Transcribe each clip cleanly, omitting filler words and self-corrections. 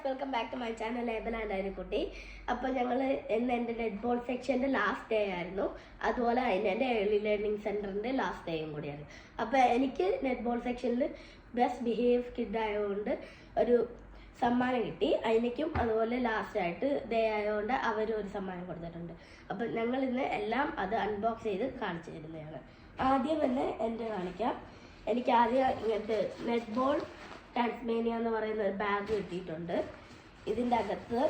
Welcome back to my channel Abel&Ainakutty. അപ്പോൾ ഞങ്ങൾ ഇന്ന് എൻ്റെ നെറ്റ്ബോൾ സെക്ഷൻ്റെ ലാസ്റ്റ് ഡേ ആയിരുന്നു. അതുപോലെ അതിന് എൻ്റെ ഏർലി ലേണിംഗ് സെൻറ്ററിൻ്റെ ലാസ്റ്റ് ഡേയും കൂടിയാണ്. അപ്പോൾ എനിക്ക് നെറ്റ്ബോൾ സെക്ഷനിൽ ബെസ്റ്റ് ബിഹേവ് കിഡ് ആയതുകൊണ്ട് ഒരു സമ്മാനം കിട്ടി. അതിനേക്കും അതുപോലെ ലാസ്റ്റായിട്ട് ഡേ ആയതുകൊണ്ട് അവരും ഒരു സമ്മാനം കൊടുത്തിട്ടുണ്ട്. അപ്പം ഞങ്ങൾ ഇന്ന് എല്ലാം അത് അൺബോക്സ് ചെയ്ത് കാണിച്ചു തരുന്നതാണ്. ആദ്യം തന്നെ എൻ്റെ കാണിക്കാം. എനിക്ക് ആദ്യം ഇങ്ങനത്തെ നെറ്റ്ബോൾ ടാസ്മേനിയ എന്ന് പറയുന്ന ഒരു ബാഗ് കിട്ടിയിട്ടുണ്ട്. ഇതിൻ്റെ അകത്ത്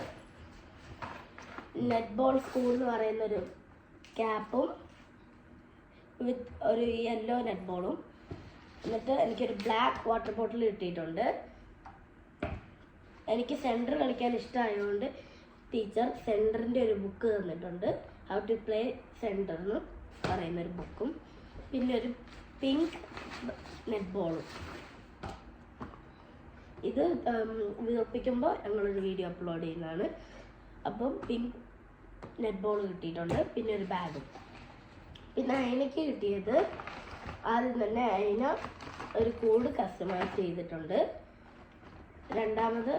നെറ്റ്ബോൾ സ്കൂൾ എന്ന് പറയുന്നൊരു ക്യാപ്പും വിത്ത് ഒരു യെല്ലോ നെറ്റ്ബോളും, എന്നിട്ട് എനിക്കൊരു ബ്ലാക്ക് വാട്ടർ ബോട്ടിൽ കിട്ടിയിട്ടുണ്ട്. എനിക്ക് സെൻറ്റർ കളിക്കാൻ ഇഷ്ടമായതുകൊണ്ട് ടീച്ചർ സെൻറ്ററിൻ്റെ ഒരു ബുക്ക് തന്നിട്ടുണ്ട്. ഹൗ ടു പ്ലേ സെൻറ്റർ എന്ന് പറയുന്നൊരു ബുക്കും, പിന്നെ ഒരു പിങ്ക് നെറ്റ്ബോളും. ഇത് വികസിപ്പിക്കുമ്പോൾ ഞങ്ങളൊരു വീഡിയോ അപ്ലോഡ് ചെയ്യുന്നതാണ്. അപ്പം പിങ്ക് നെറ്റ്ബോൾ കിട്ടിയിട്ടുണ്ട്, പിന്നെ ഒരു ബാഗും. പിന്നെ അതിനൊക്കെ കിട്ടിയത് ആദ്യം തന്നെ അതിന് ഒരു കോഡ് കസ്റ്റമൈസ് ചെയ്തിട്ടുണ്ട്. രണ്ടാമത്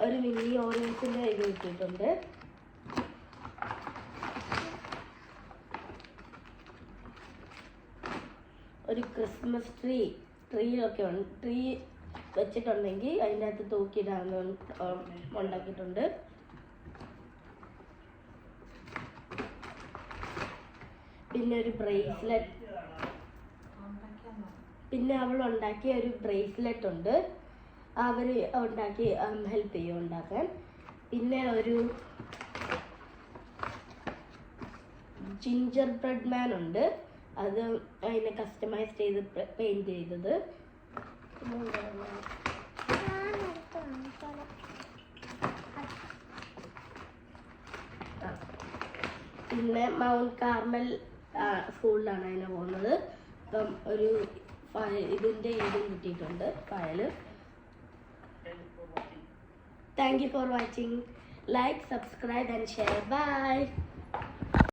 ഒരു മിനി ഓറിയൻസിൻ്റെ ഇത് കിട്ടിയിട്ടുണ്ട്. ഒരു ക്രിസ്മസ് ട്രീ വെച്ചിട്ടുണ്ടെങ്കിൽ അതിൻ്റെ അകത്ത് തൂക്കിയിടാന്ന് ഉണ്ടാക്കിയിട്ടുണ്ട്. പിന്നെ ഒരു ബ്രേസ്ലെറ്റ്, പിന്നെ അവൾ ഉണ്ടാക്കിയ ഒരു ബ്രേസ്ലെറ്റ് ഉണ്ട്, അവർ ഉണ്ടാക്കി ഹെൽപ്പ് ചെയ്യും ഉണ്ടാക്കാൻ. പിന്നെ ഒരു ജിഞ്ചർ ബ്രെഡ് മാൻ ഉണ്ട്, അത് അതിനെ കസ്റ്റമൈസ് ചെയ്ത് പെയിൻറ് ചെയ്തത്. പിന്നെ മൗണ്ട് കാർമൽ സ്കൂളിലാണ് അതിനെ പോകുന്നത്. അപ്പം ഒരു ഇതിൻ്റെ ഇതും കിട്ടിയിട്ടുണ്ട്, file. Thank you for watching. Like, subscribe and share. By.